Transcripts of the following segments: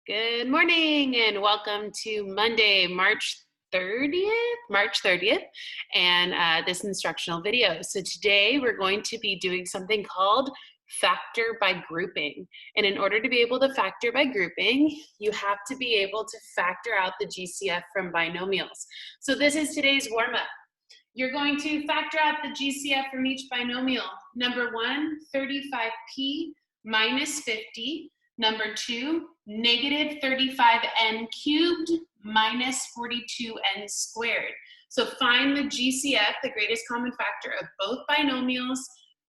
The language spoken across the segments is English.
Good morning and welcome to Monday, March 30th, and this instructional video. So today we're going to be doing something called factor by grouping. And in order to be able to factor by grouping, you have to be able to factor out the GCF from binomials. So this is today's warm-up. You're going to factor out the GCF from each binomial. Number one, 35p minus 50. Number two, negative 35n cubed minus 42n squared. So find the GCF, the greatest common factor of both binomials,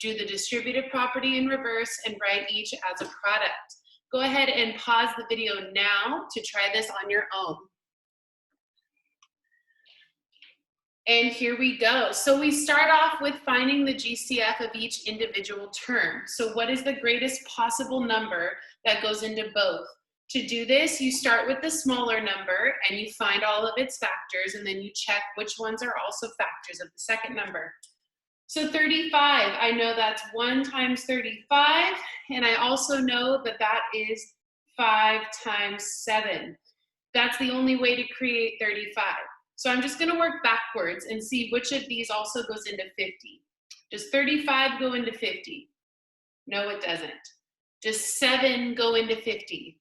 do the distributive property in reverse, and write each as a product. Go ahead and pause the video now to try this on your own. And here we go. So we start off with finding the GCF of each individual term. So what is the greatest possible number that goes into both? To do this, you start with the smaller number and you find all of its factors, and then you check which ones are also factors of the second number. So 35, I know that's 1 times 35, and I also know that that is 5 times 7. That's the only way to create 35. So I'm just going to work backwards and see which of these also goes into 50. Does 35 go into 50? No, it doesn't. Does 7 go into 50?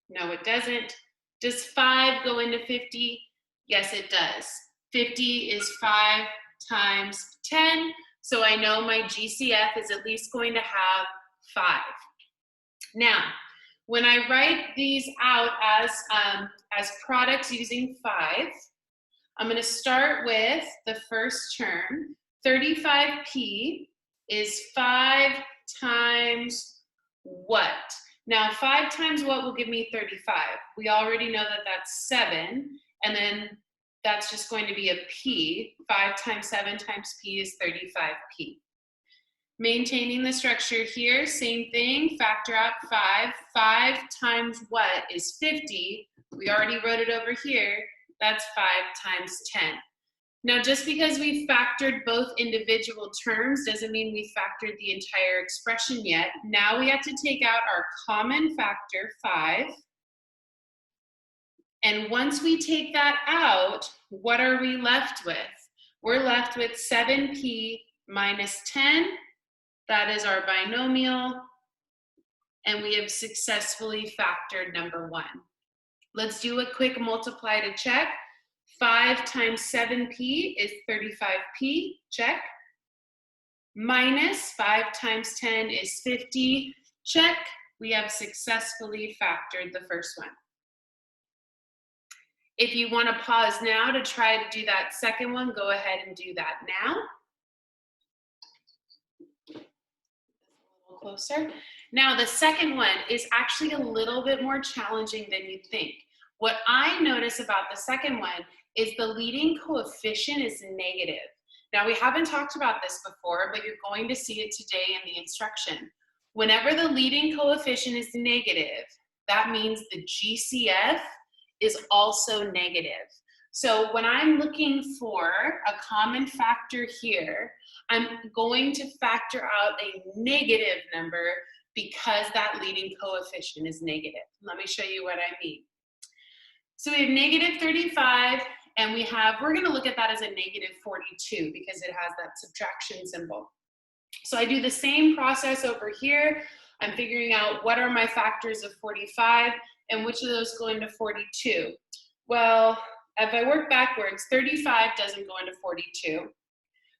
No, it doesn't. Does 5 go into 50? Yes, it does. 50 is 5 times 10, so I know my GCF is at least going to have 5. Now, when I write these out as products using 5, I'm going to start with the first term. 35p is 5 times what? Now, 5 times what will give me 35? We already know that that's 7, and then that's just going to be a p. 5 times 7 times p is 35p. Maintaining the structure here, same thing, factor out 5. 5 times what is 50? We already wrote it over here. That's 5 times 10. Now, just because we factored both individual terms doesn't mean we factored the entire expression yet. Now we have to take out our common factor, 5. And once we take that out, what are we left with? We're left with 7p minus 10. That is our binomial. And we have successfully factored number 1. Let's do a quick multiply to check. 5 times 7p is 35p, check. Minus 5 times 10 is 50, check. We have successfully factored the first one. If you want to pause now to try to do that second one, go ahead and do that now. A little closer. Now, the second one is actually a little bit more challenging than you'd think. What I notice about the second one is the leading coefficient is negative. Now, we haven't talked about this before, but you're going to see it today in the instruction. Whenever the leading coefficient is negative, that means the GCF is also negative. So when I'm looking for a common factor here, I'm going to factor out a negative number because that leading coefficient is negative. Let me show you what I mean. So we have negative 35, and we're going to look at that as a negative 42 because it has that subtraction symbol. So I do the same process over here. I'm figuring out what are my factors of 45 and which of those go into 42. Well, if I work backwards, 35 doesn't go into 42,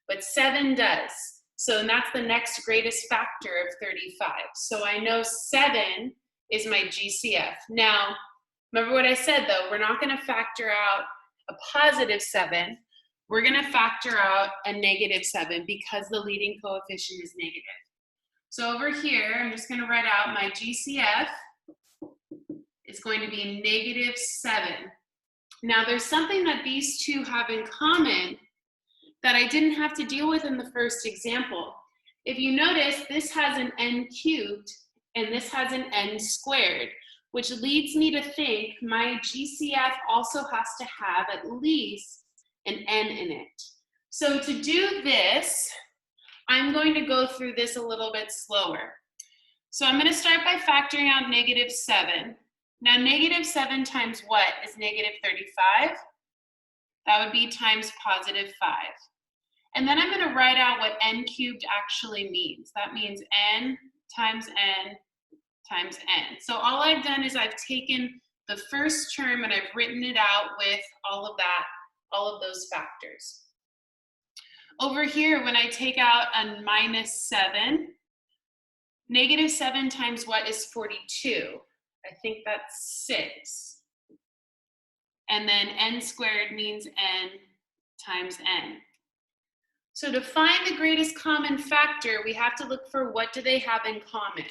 but 7 does. So that's the next greatest factor of 35. So I know 7 is my GCF. Now, remember what I said though, we're not going to factor out a positive 7. We're going to factor out a negative 7 because the leading coefficient is negative. So over here, I'm just going to write out my GCF is going to be negative 7. Now there's something that these two have in common that I didn't have to deal with in the first example. If you notice, this has an n cubed and this has an n squared, which leads me to think my GCF also has to have at least an n in it. So to do this, I'm going to go through this a little bit slower. So I'm going to start by factoring out negative 7. Now, negative 7 times what is negative 35? That would be times positive 5. And then I'm going to write out what n cubed actually means. That means n times n times n. So all I've done is I've taken the first term and I've written it out with all of that, all of those factors. Over here, when I take out a minus 7, negative 7 times what is 42? I think that's 6. And then n squared means n times n. So to find the greatest common factor, we have to look for what do they have in common.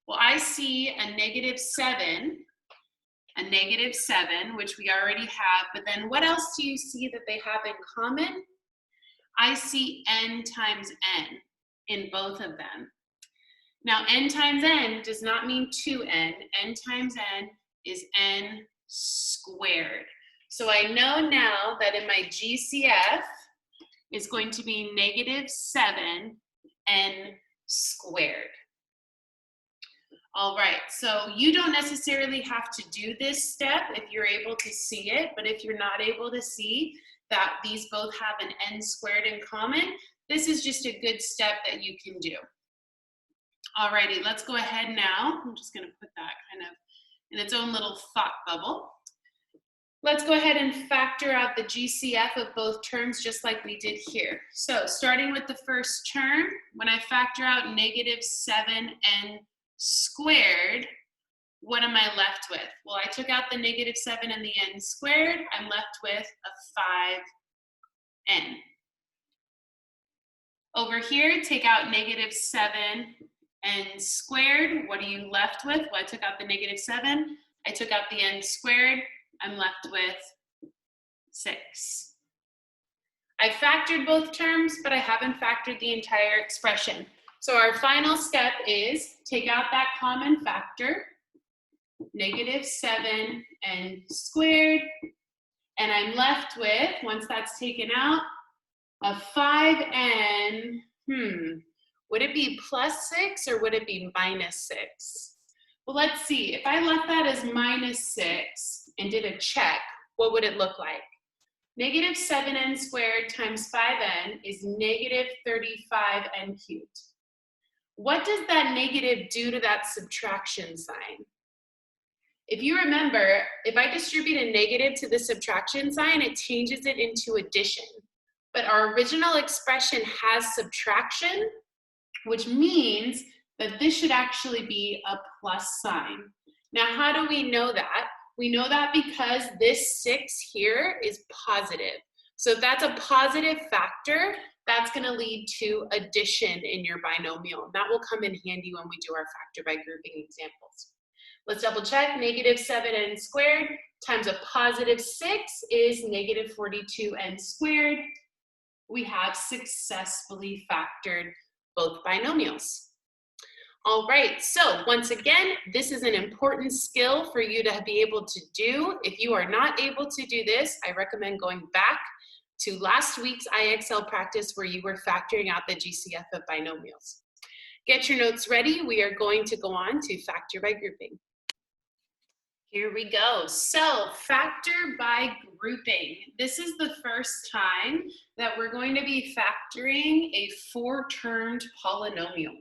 Well, I see a negative 7, which we already have, but then what else do you see that they have in common? I see n times n in both of them. Now, n times n does not mean 2n. N times n is n squared. So I know now that in my GCF is going to be negative 7n squared. All right, so you don't necessarily have to do this step if you're able to see it, but if you're not able to see that these both have an n squared in common, this is just a good step that you can do. All righty, let's go ahead now. I'm just gonna put that kind of in its own little thought bubble. Let's go ahead and factor out the GCF of both terms just like we did here. So starting with the first term, when I factor out negative 7n squared, what am I left with? Well, I took out the negative 7 and the n squared. I'm left with a 5n. Over here, take out negative 7n squared. What are you left with? Well, I took out the negative 7. I took out the n squared. I'm left with 6. I factored both terms, but I haven't factored the entire expression. So our final step is take out that common factor, negative 7n squared, and I'm left with, once that's taken out, a 5n, would it be plus 6 or would it be minus 6? Well, let's see. If I left that as minus 6 and did a check, what would it look like? Negative 7n squared times 5n is negative 35n cubed. What does that negative do to that subtraction sign? If you remember, if I distribute a negative to the subtraction sign, it changes it into addition. But our original expression has subtraction, which means that this should actually be a plus sign. Now, how do we know that? We know that because this 6 here is positive. So if that's a positive factor, that's going to lead to addition in your binomial. That will come in handy when we do our factor by grouping examples. Let's double check. Negative 7n squared times a positive 6 is negative 42n squared. We have successfully factored both binomials. All right, so once again, this is an important skill for you to be able to do. If you are not able to do this, I recommend going back to last week's IXL practice where you were factoring out the GCF of binomials. Get your notes ready. We are going to go on to factor by grouping. Here we go. So factor by grouping. This is the first time that we're going to be factoring a 4-termed polynomial.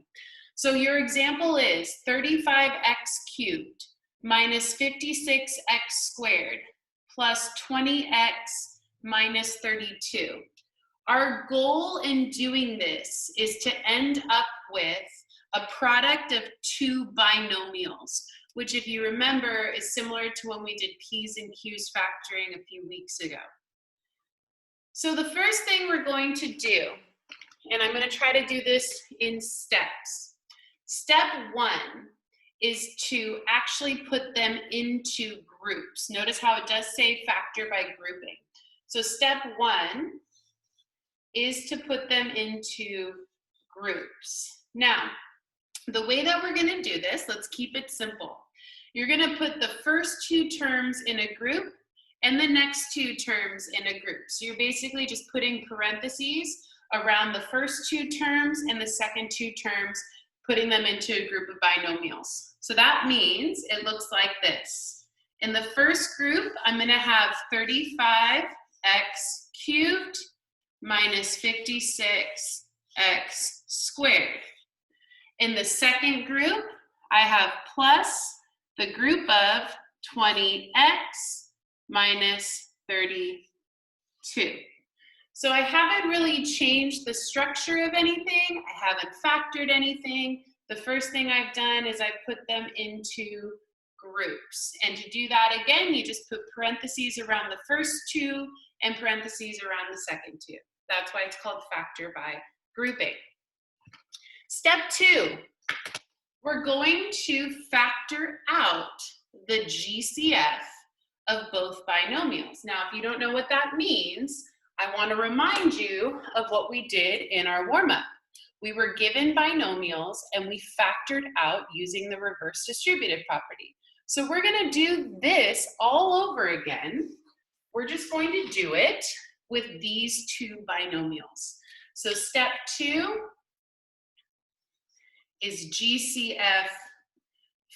So your example is 35x cubed minus 56x squared plus 20x minus 32. Our goal in doing this is to end up with a product of 2 binomials, which if you remember is similar to when we did P's and Q's factoring a few weeks ago. So the first thing we're going to do, and I'm going to try to do this in steps. Step 1 is to actually put them into groups. Notice how it does say factor by grouping. So step 1 is to put them into groups. Now, the way that we're going to do this, let's keep it simple. You're going to put the first 2 terms in a group and the next 2 terms in a group. So you're basically just putting parentheses around the first 2 terms and the second 2 terms, putting them into a group of binomials. So that means it looks like this. In the first group, I'm gonna have 35x cubed minus 56x squared. In the second group, I have plus the group of 20x minus 32. So I haven't really changed the structure of anything. I haven't factored anything. The first thing I've done is I've put them into groups. And to do that again, you just put parentheses around the first two and parentheses around the second two. That's why it's called factor by grouping. Step 2, we're going to factor out the GCF of both binomials. Now, if you don't know what that means, I want to remind you of what we did in our warm-up. We were given binomials and we factored out using the reverse distributive property. So we're going to do this all over again. We're just going to do it with these two binomials. So step 2 is GCF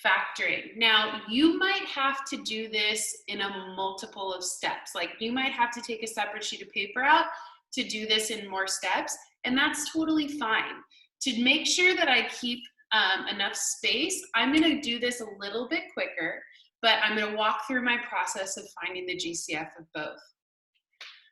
factoring. Now, you might have to do this in a multiple of steps. Like you might have to take a separate sheet of paper out to do this in more steps, and that's totally fine. To make sure that I keep enough space, I'm gonna do this a little bit quicker, but I'm gonna walk through my process of finding the GCF of both.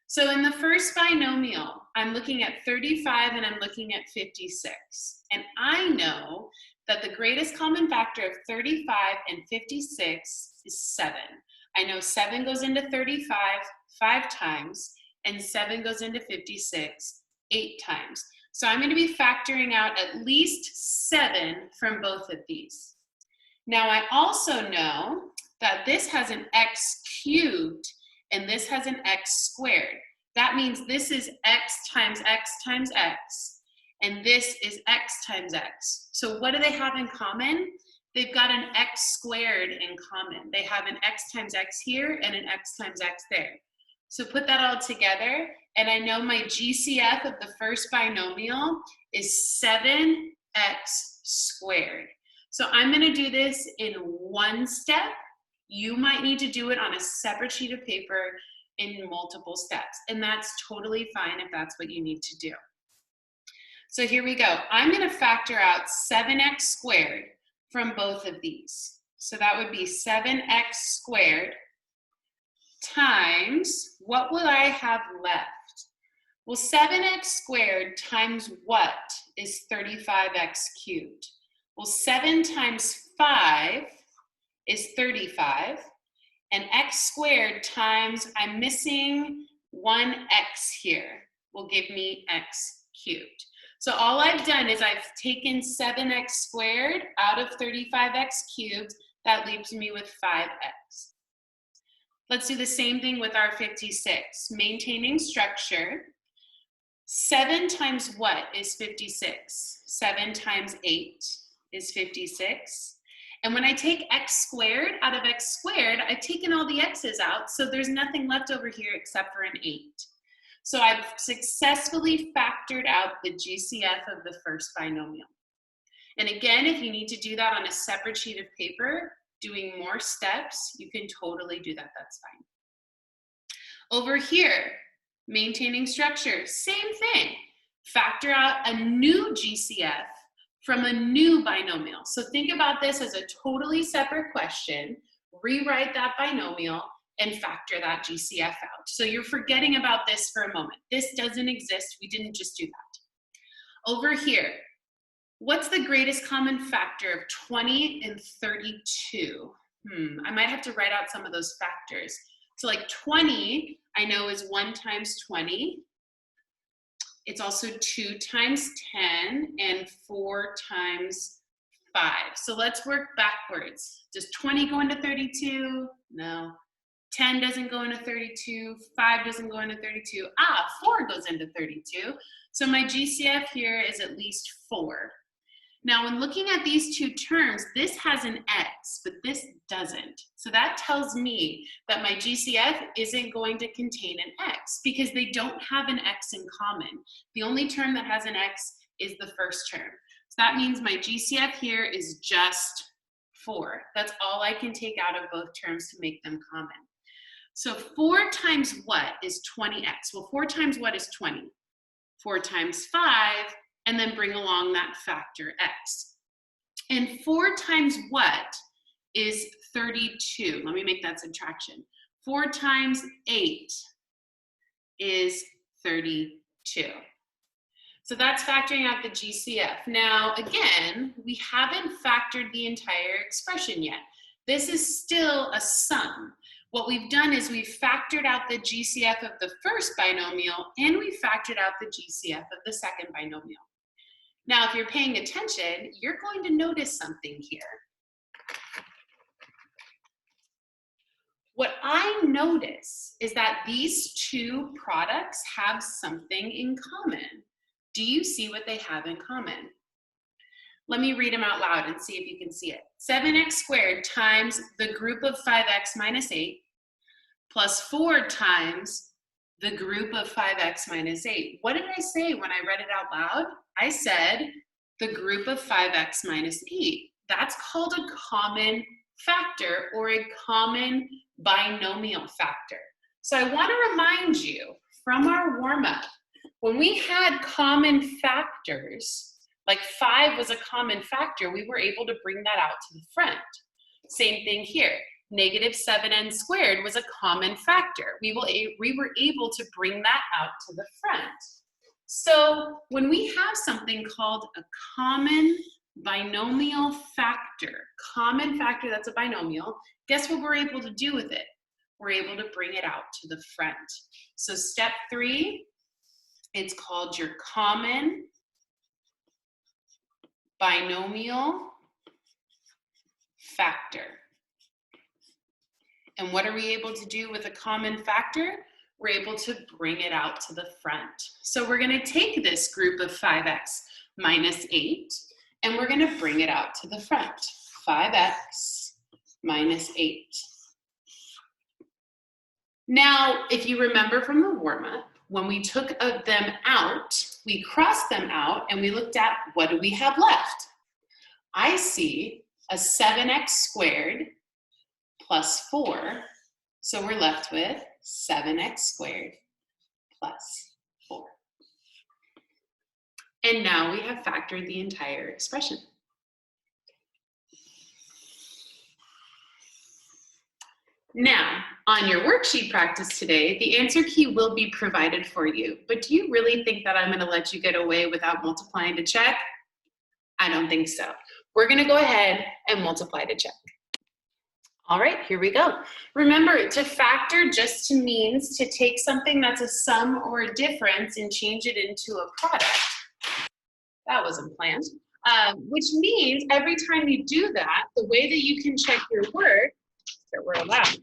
So in the first binomial, I'm looking at 35 and I'm looking at 56. And I know that the greatest common factor of 35 and 56 is 7. I know 7 goes into 35 5 times, and 7 goes into 56 8 times. So I'm going to be factoring out at least 7 from both of these. Now I also know that this has an x cubed and this has an x squared. That means this is x times x times x, and this is x times x. So what do they have in common? They've got an x squared in common. They have an x times x here and an x times x there. So put that all together, and I know my GCF of the first binomial is 7x squared. So I'm going to do this in one step. You might need to do it on a separate sheet of paper in multiple steps, and that's totally fine if that's what you need to do. So here we go. I'm going to factor out 7x squared from both of these. So that would be 7x squared times, what will I have left? Well, 7x squared times what is 35x cubed? Well, 7 times 5 is 35, and x squared times, I'm missing one x here, will give me x cubed. So all I've done is I've taken 7x squared out of 35x cubed. That leaves me with 5x. Let's do the same thing with our 56. Maintaining structure. 7 times what is 56? 7 times 8 is 56. And when I take x squared out of x squared, I've taken all the x's out, so there's nothing left over here except for an 8. So I've successfully factored out the GCF of the first binomial. And again, if you need to do that on a separate sheet of paper, doing more steps, you can totally do that, that's fine. Over here, maintaining structure, same thing. Factor out a new GCF from a new binomial. So think about this as a totally separate question, rewrite that binomial, and factor that GCF out. So you're forgetting about this for a moment. This doesn't exist, we didn't just do that. Over here, what's the greatest common factor of 20 and 32? I might have to write out some of those factors. So like 20, I know is 1 times 20. It's also 2 times 10 and 4 times 5. So let's work backwards. Does 20 go into 32? No. 10 doesn't go into 32. 5 doesn't go into 32. 4 goes into 32. So my GCF here is at least 4. Now, when looking at these two terms, this has an x, but this doesn't. So that tells me that my GCF isn't going to contain an x because they don't have an x in common. The only term that has an x is the first term. So that means my GCF here is just 4. That's all I can take out of both terms to make them common. So 4 times what is 20x? Well, 4 times what is 20? 4 times 5, and then bring along that factor x. And 4 times what is 32? Let me make that subtraction. 4 times 8 is 32. So that's factoring out the GCF. Now, again, we haven't factored the entire expression yet. This is still a sum. What we've done is we've factored out the GCF of the first binomial, and we factored out the GCF of the second binomial. Now, if you're paying attention, you're going to notice something here. What I notice is that these two products have something in common. Do you see what they have in common? Let me read them out loud and see if you can see it. 7x squared times the group of 5x minus 8 plus 4 times the group of 5x minus 8. What did I say when I read it out loud? I said the group of 5x minus 8. That's called a common factor or a common binomial factor. So I want to remind you from our warm-up, when we had common factors, like 5 was a common factor, we were able to bring that out to the front. Same thing here. Negative 7n squared was a common factor. We were able to bring that out to the front. So when we have something called a common binomial factor, common factor that's a binomial, guess what we're able to do with it? We're able to bring it out to the front. So step 3, it's called your common binomial factor. And what are we able to do with a common factor? We're able to bring it out to the front. So we're going to take this group of 5x minus 8, and we're going to bring it out to the front. 5x minus 8. Now, if you remember from the warm-up, when we took them out, we crossed them out, and we looked at what do we have left? I see a 7x squared plus 4, so we're left with 7x squared plus 4. And now we have factored the entire expression. Now, on your worksheet practice today, the answer key will be provided for you, but do you really think that I'm going to let you get away without multiplying to check? I don't think so. We're going to go ahead and multiply to check. All right, here we go. Remember, to factor just means to take something that's a sum or a difference and change it into a product. That wasn't planned. Which means every time you do that, the way that you can check your work, that we're allowed,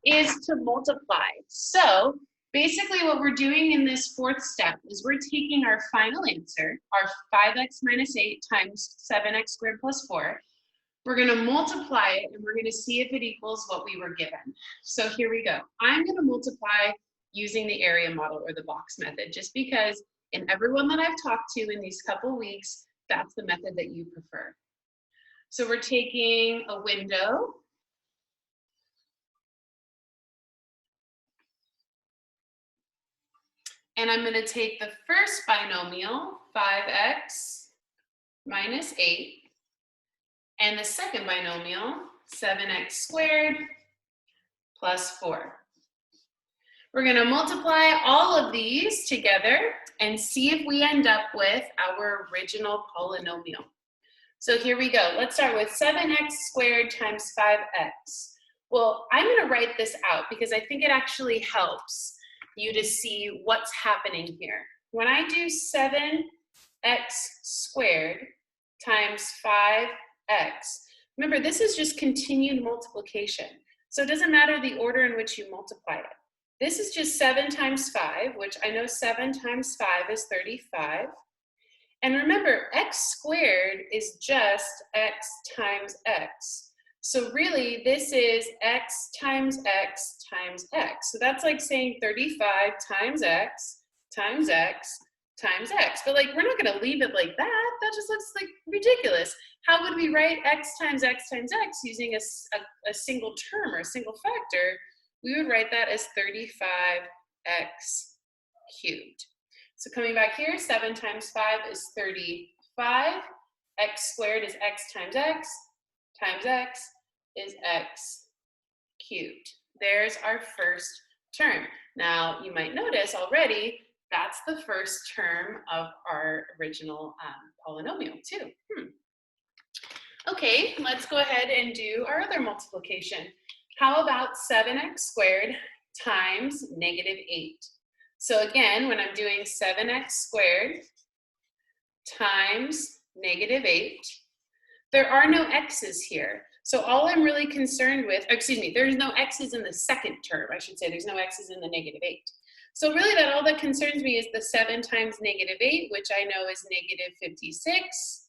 is to multiply. So basically what we're doing in this fourth step is we're taking our final answer, our 5x minus 8 times 7x squared plus 4. We're going to multiply it, and we're going to see if it equals what we were given. So here we go. I'm going to multiply using the area model or the box method, just because in everyone that I've talked to in these couple weeks, that's the method that you prefer. So we're taking a window, and I'm going to take the first binomial, 5x minus 8, and the second binomial, 7x squared plus 4. We're going to multiply all of these together and see if we end up with our original polynomial. So here we go. Let's start with 7x squared times 5x. Well, I'm going to write this out because I think it actually helps you to see what's happening here. When I do 7x squared times 5x, remember this is just continued multiplication. So it doesn't matter the order in which you multiply it. This is just 7 times 5, which I know 7 times 5 is 35. And remember, x squared is just x times x. So really, this is x times x times x. So that's like saying 35 times x times x times x. But like, we're not gonna leave it like that. That just looks like ridiculous. How would we write x times x times x using a single term or a single factor? We would write that as 35x cubed. So coming back here, 7 times 5 is 35. X squared is x times x is x cubed. There's our first term. Now, you might notice already, that's the first term of our original polynomial too. Okay, let's go ahead and do our other multiplication. How about 7x squared times negative 8? So again, when I'm doing 7x squared times negative 8, there are no x's here. So all I'm really concerned with, excuse me, there's no x's in the second term, I should say. There's no x's in the negative 8. So really all that concerns me is the 7 times negative 8, which I know is negative 56.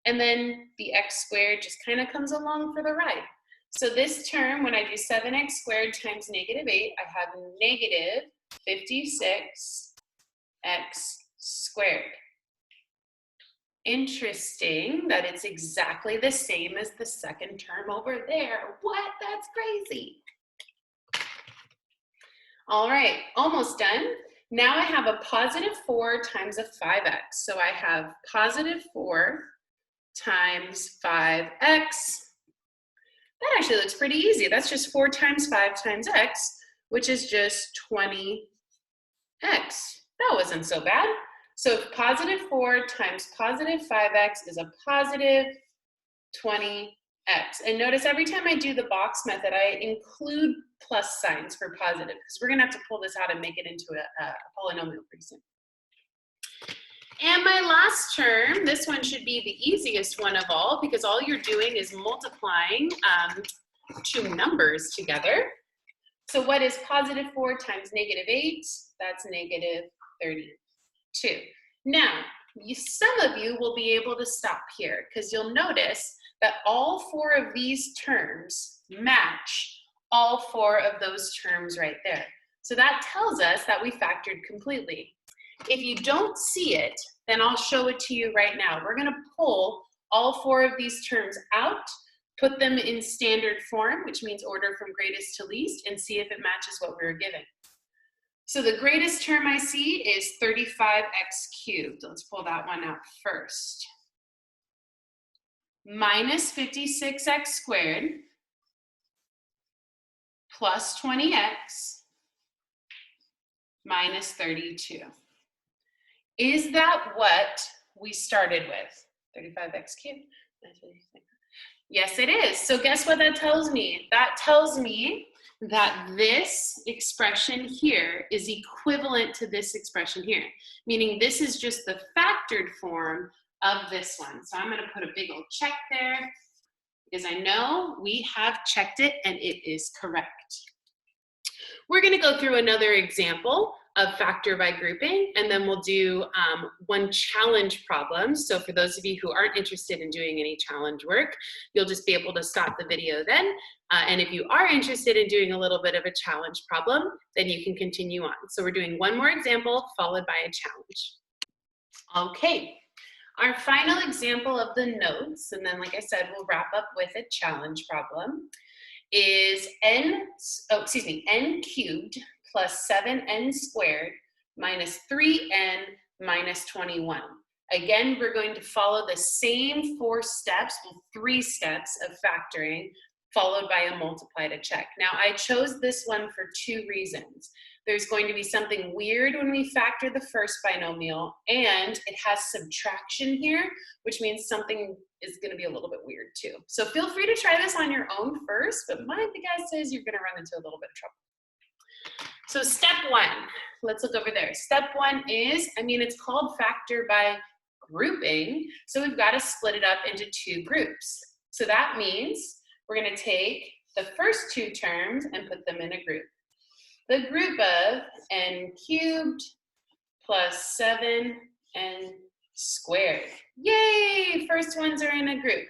And then the x squared just kind of comes along for the ride. So this term, when I do 7x squared times negative 8, I have negative 56x squared. Interesting that it's exactly the same as the second term over there. What? That's crazy. All right, almost done. Now I have a positive 4 times a 5x. So I have positive 4 times 5x. That actually looks pretty easy. That's just 4 times 5 times x, which is just 20x. That wasn't so bad. So positive 4 times positive 5x is a positive 20x. And notice every time I do the box method, I include plus signs for positive, because we're going to have to pull this out and make it into a polynomial pretty soon. And my last term, this one should be the easiest one of all, because all you're doing is multiplying two numbers together. So what is positive 4 times negative 8? That's negative 32. Now, some of you will be able to stop here, because you'll notice that all 4 of these terms match all 4 of those terms right there. So that tells us that we factored completely. If you don't see it, then I'll show it to you right now. We're going to pull all 4 of these terms out, put them in standard form, which means order from greatest to least, and see if it matches what we were given. So the greatest term I see is 35x cubed. Let's pull that one out first. Minus 56x squared plus 20x minus 32. Is that what we started with? 35x cubed? Yes, it is. So guess what that tells me? That tells me that this expression here is equivalent to this expression here, meaning this is just the factored form of this one. So I'm going to put a big old check there, because I know we have checked it and it is correct. We're going to go through another example of factor by grouping, and then we'll do one challenge problem. So for those of you who aren't interested in doing any challenge work, you'll just be able to stop the video then. And if you are interested in doing a little bit of a challenge problem, then you can continue on. So we're doing one more example followed by a challenge. Okay, our final example of the notes, and then like I said, we'll wrap up with a challenge problem, is n cubed plus 7n squared minus 3n minus 21. Again, we're going to follow the same 4 steps, well, 3 steps of factoring, followed by a multiply to check. Now, I chose this one for 2 reasons. There's going to be something weird when we factor the first binomial, and it has subtraction here, which means something is going to be a little bit weird too. So feel free to try this on your own first, but my guess is you're going to run into a little bit of trouble. So step 1, let's look over there. Step 1 is, it's called factor by grouping, so we've got to split it up into 2 groups. So that means we're going to take the first 2 terms and put them in a group. The group of n cubed plus 7n squared. Yay! First ones are in a group.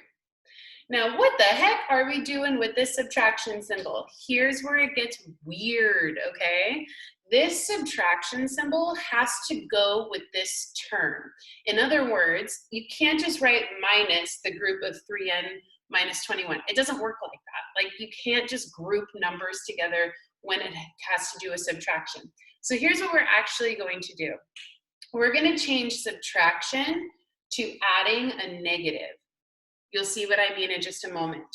Now, what the heck are we doing with this subtraction symbol? Here's where it gets weird, okay? This subtraction symbol has to go with this term. In other words, you can't just write minus the group of 3n minus 21. It doesn't work like that. Like, you can't just group numbers together when it has to do a subtraction. So here's what we're actually going to do. We're going to change subtraction to adding a negative. You'll see what I mean in just a moment.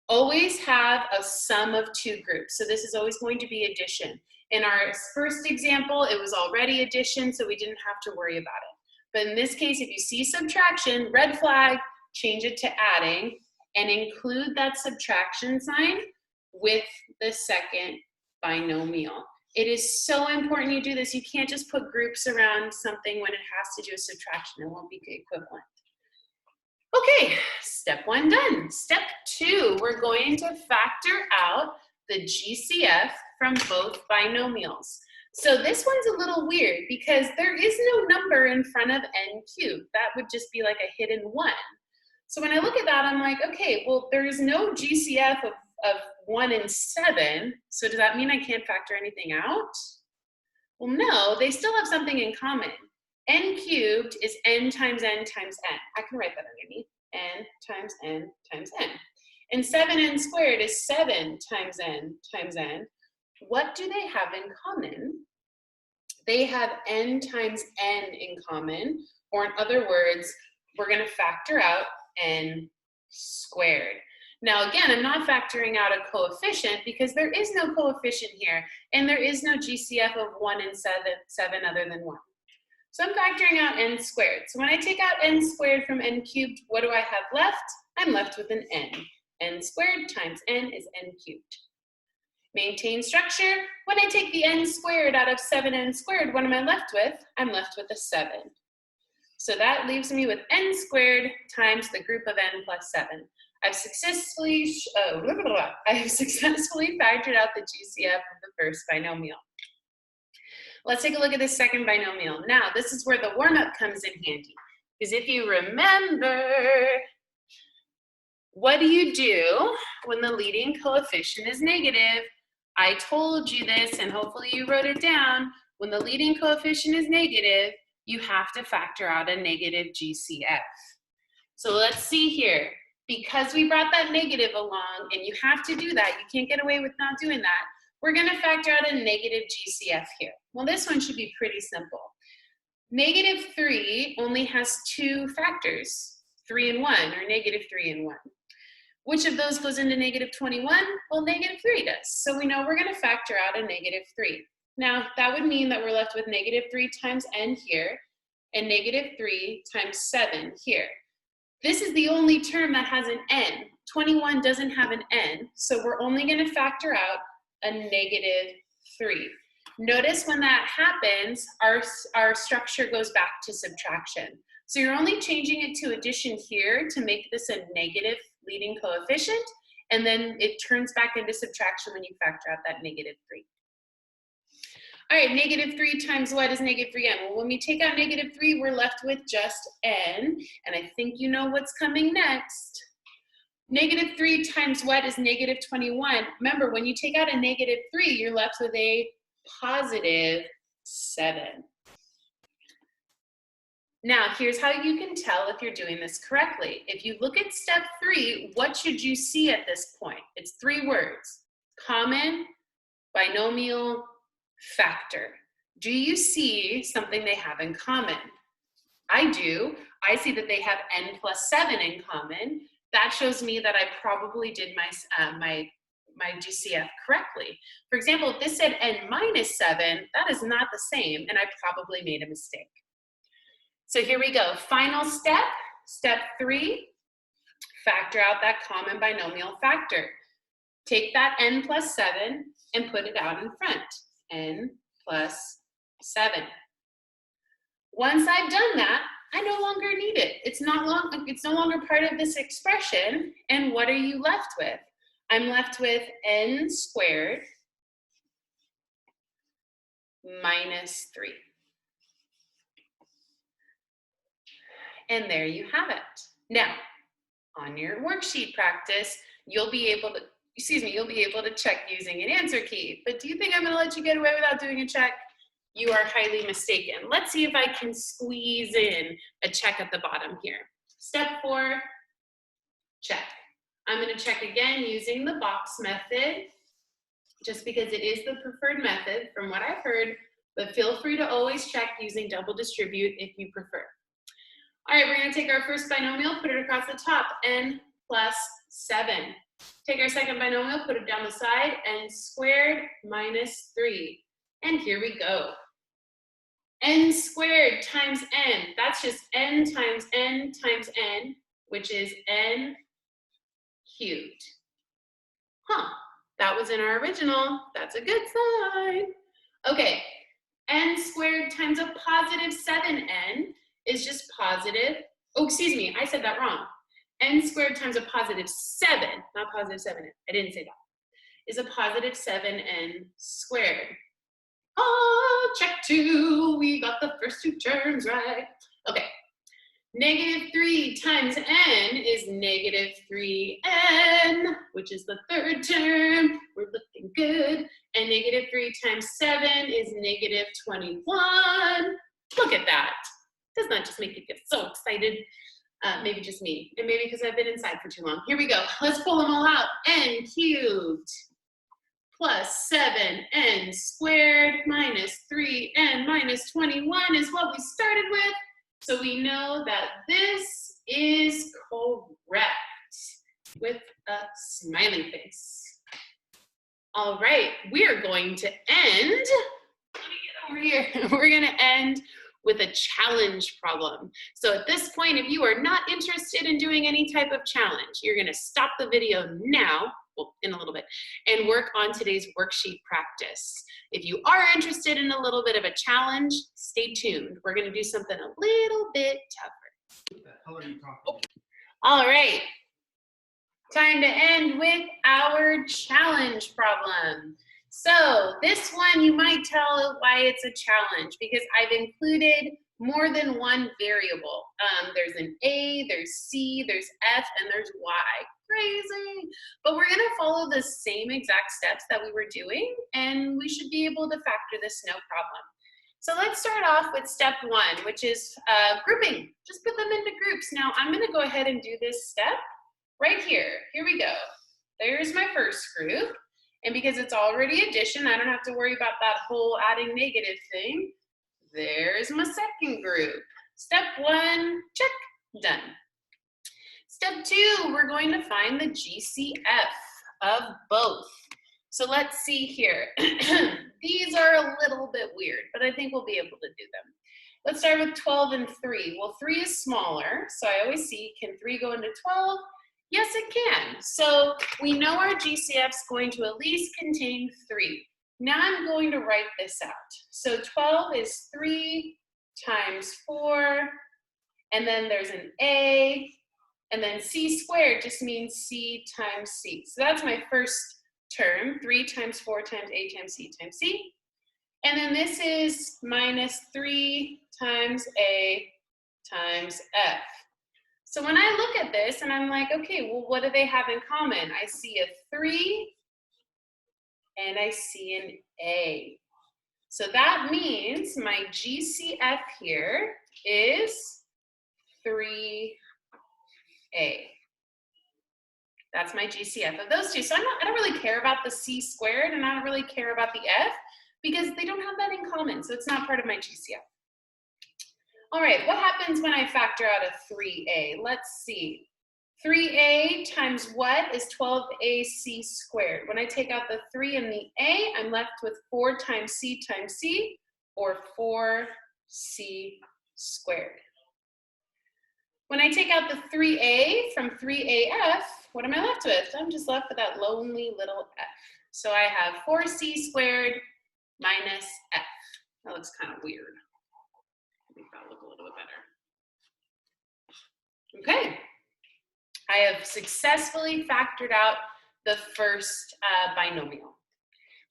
Always have a sum of two groups. So this is always going to be addition. In our first example, it was already addition, so we didn't have to worry about it. But in this case, if you see subtraction, red flag, change it to adding, and include that subtraction sign with the second binomial. It is so important you do this. You can't just put groups around something when it has to do a subtraction. It won't be equivalent. Okay, step one done. Step two, we're going to factor out the GCF from both binomials. So this one's a little weird because there is no number in front of n cubed. That would just be like a hidden one. So when I look at that, I'm like, okay, well, there is no GCF of 1 and 7. So does that mean I can't factor anything out? Well, no, they still have something in common. N cubed is n times n times n. I can write that underneath. N times n times n. And 7n squared is 7 times n times n. What do they have in common? They have n times n in common, or in other words, we're going to factor out n squared. Now again, I'm not factoring out a coefficient because there is no coefficient here, and there is no GCF of 1 and 7 other than 1. So I'm factoring out n squared. So when I take out n squared from n cubed, what do I have left? I'm left with an n. N squared times n is n cubed. Maintain structure. When I take the n squared out of 7n squared, what am I left with? I'm left with a 7. So that leaves me with n squared times the group of n plus 7. I've successfully factored out the GCF of the first binomial. Let's take a look at this second binomial. Now, this is where the warm-up comes in handy. Because if you remember, what do you do when the leading coefficient is negative? I told you this, and hopefully you wrote it down. When the leading coefficient is negative, you have to factor out a negative GCF. So let's see here. Because we brought that negative along, and you have to do that, you can't get away with not doing that, we're going to factor out a negative GCF here. Well, this one should be pretty simple. Negative 3 only has two factors, 3 and 1, or negative 3 and 1. Which of those goes into negative 21? Well, negative 3 does. So we know we're going to factor out a negative 3. Now, that would mean that we're left with negative 3 times n here, and negative 3 times 7 here. This is the only term that has an n. 21 doesn't have an n, so we're only going to factor out a negative 3. Notice when that happens, our structure goes back to subtraction. So you're only changing it to addition here to make this a negative leading coefficient, and then it turns back into subtraction when you factor out that negative 3. All right, negative 3 times what is negative 3n? Well, when we take out negative 3, we're left with just n, and I think you know what's coming next. Negative 3 times what is negative 21? Remember, when you take out a negative 3, you're left with a positive 7. Now, here's how you can tell if you're doing this correctly. If you look at step 3, what should you see at this point? It's 3 words: common, binomial, factor. Do you see something they have in common? I do. I see that they have n plus 7 in common. That shows me that I probably did my GCF correctly. For example, if this said n minus 7, that is not the same, and I probably made a mistake. So here we go. Final step, step 3, factor out that common binomial factor. Take that n plus 7 and put it out in front. N plus 7. Once I've done that, I no longer need it. It's no longer part of this expression. And what are you left with? I'm left with n squared minus 3. And there you have it. Now, on your worksheet practice, you'll be able to check using an answer key. But do you think I'm gonna let you get away without doing a check? You are highly mistaken. Let's see if I can squeeze in a check at the bottom here. Step 4, check. I'm gonna check again using the box method, just because it is the preferred method from what I've heard, but feel free to always check using double distribute if you prefer. All right, we're gonna take our first binomial, put it across the top, n plus 7. Take our second binomial, put it down the side, n squared minus 3. And here we go. N squared times n, that's just n times n times n, which is n cubed. Huh, that was in our original. That's a good sign. Okay, n squared times a positive 7n is just positive, oh, excuse me, I said that wrong. N squared times a positive 7, not positive 7n, I didn't say that, is a positive 7n squared. Oh, check 2, we got the first 2 terms right. Okay, negative 3 times n is negative 3n, which is the third term. We're looking good. And negative 3 times 7 is negative 21. Look at that. Doesn't that just make you get so excited? Maybe just me, and maybe because I've been inside for too long. Here we go. Let's pull them all out. N cubed plus 7n squared minus 3n minus 21 is what we started with. So we know that this is correct with a smiley face. All right, we are going to end, let me get over here. We're gonna end with a challenge problem. So at this point, if you are not interested in doing any type of challenge, you're gonna stop the video now, well, in a little bit, and work on today's worksheet practice. If you are interested in a little bit of a challenge, stay tuned. We're gonna do something a little bit tougher. What the hell are you talking about? All right, time to end with our challenge problem. So this one, you might tell why it's a challenge, because I've included more than one variable. There's an A, there's C, there's F, and there's Y. Crazy. But we're gonna follow the same exact steps that we were doing, and we should be able to factor this no problem. So let's start off with step 1, which is grouping. Just put them into groups. Now I'm gonna go ahead and do this step right here. Here we go. There's my first group. And because it's already addition, I don't have to worry about that whole adding negative thing. There's my second group. Step 1, check, done. Step 2, we're going to find the GCF of both. So let's see here. These are a little bit weird, but I think we'll be able to do them. Let's start with 12 and 3. Well, 3 is smaller, so I always see, can 3 go into 12? Yes, it can. So we know our GCF is going to at least contain 3. Now I'm going to write this out. So 12 is 3 times 4, and then there's an A, and then C squared just means C times C. So that's my first term, 3 times 4 times A times C times C. And then this is minus 3 times A times F. So when I look at this and I'm like, okay, well, what do they have in common? I see a 3 and I see an A. So that means my GCF here is 3A. That's my GCF of those two. So I don't really care about the C squared, and I don't really care about the F because they don't have that in common. So it's not part of my GCF. All right, what happens when I factor out a 3A? Let's see. 3A times what is 12AC squared? When I take out the 3 and the A, I'm left with 4 times C, or 4C squared. When I take out the 3A from 3AF, what am I left with? I'm just left with that lonely little F. So I have 4C squared minus F. That looks kind of weird. Make that look a little bit better. Okay, I have successfully factored out the first binomial.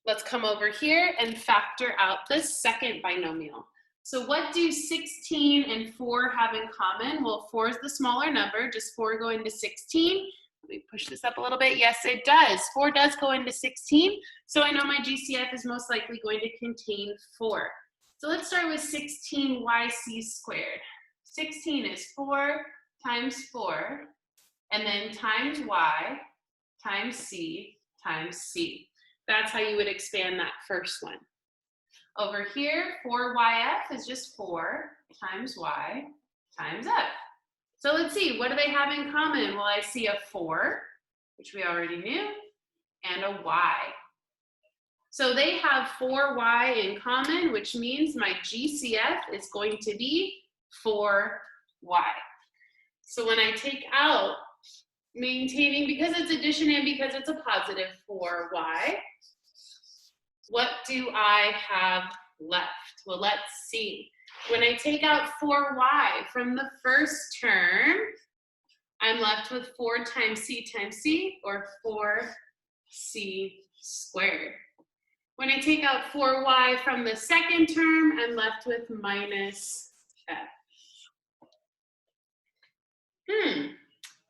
Let's come over here and factor out the second binomial. So what do 16 and 4 have in common? Well, 4 is the smaller number, just 4 going to 16. Let me push this up a little bit. Yes, it does. 4 does go into 16. So I know my GCF is most likely going to contain 4. So let's start with 16yc squared. 16 is 4 times 4, and then times y times c times c. That's how you would expand that first one. Over here, 4yf is just 4 times y times f. So let's see, what do they have in common? Well, I see a 4, which we already knew, and a y. So they have 4y in common, which means my GCF is going to be 4y. So when I take out maintaining, because it's addition and because it's a positive 4y, what do I have left? Well, let's see. When I take out 4y from the first term, I'm left with 4 times c, or 4c squared. When I take out 4y from the second term, I'm left with minus f.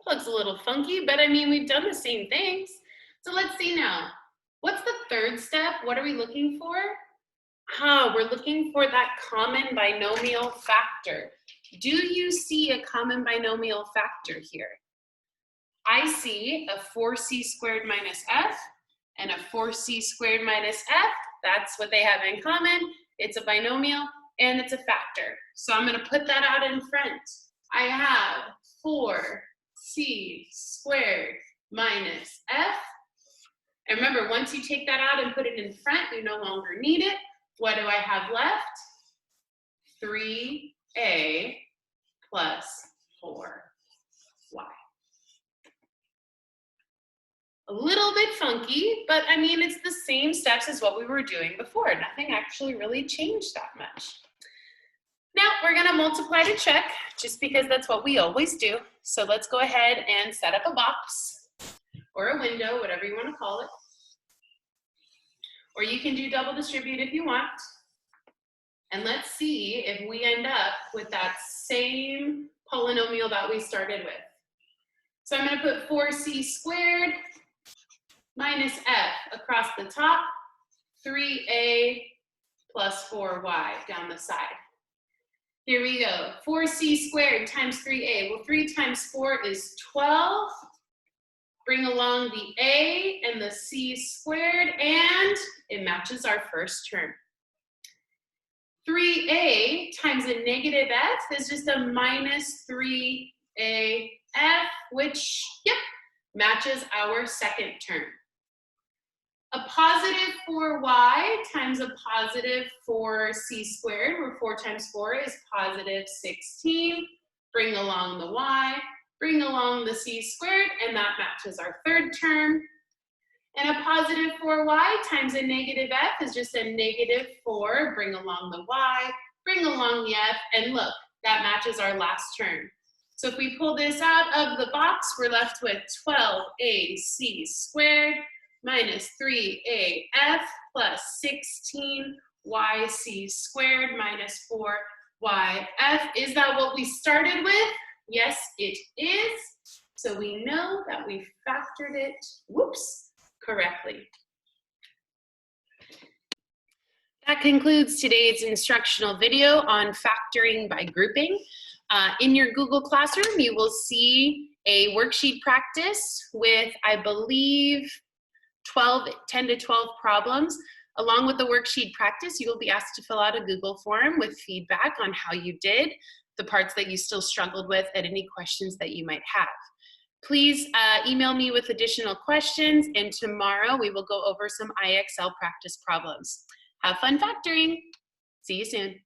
Looks a little funky, but I mean, we've done the same things. So let's see now. What's the third step? What are we looking for? We're looking for that common binomial factor. Do you see a common binomial factor here? I see a 4c squared minus f and a 4c squared minus f. That's what they have in common. It's a binomial and it's a factor. So I'm going to put that out in front. I have 4c squared minus f. And remember, once you take that out and put it in front, you no longer need it. What do I have left? 3a plus 4y. A little bit funky, but I mean, it's the same steps as what we were doing before. Nothing actually really changed that much. Now we're gonna multiply to check, just because that's what we always do. So let's go ahead and set up a box or a window, whatever you want to call it. Or you can do double distribute if you want. And let's see if we end up with that same polynomial that we started with. So I'm going to put 4c squared minus f across the top, 3a plus 4y down the side. Here we go. 4c squared times 3a. Well, 3 times 4 is 12. Bring along the a and the c squared, and it matches our first term. 3a times a negative f is just a minus 3af, which, yep, matches our second term. A positive 4y times a positive 4c squared, where 4 times 4 is positive 16. Bring along the y. Bring along the c squared, and that matches our third term. And a positive 4y times a negative f is just a negative 4. Bring along the y, bring along the f, and look, that matches our last term. So if we pull this out of the box, we're left with 12ac squared minus 3af plus 16yc squared minus 4yf. Is that what we started with? Yes, it is. So we know that we factored it, correctly. That concludes today's instructional video on factoring by grouping. In your Google Classroom, you will see a worksheet practice with, I believe, 10 to 12 problems. Along with the worksheet practice, you will be asked to fill out a Google form with feedback on how you did, the parts that you still struggled with, and any questions that you might have. Please email me with additional questions, and tomorrow we will go over some IXL practice problems. Have fun factoring. See you soon.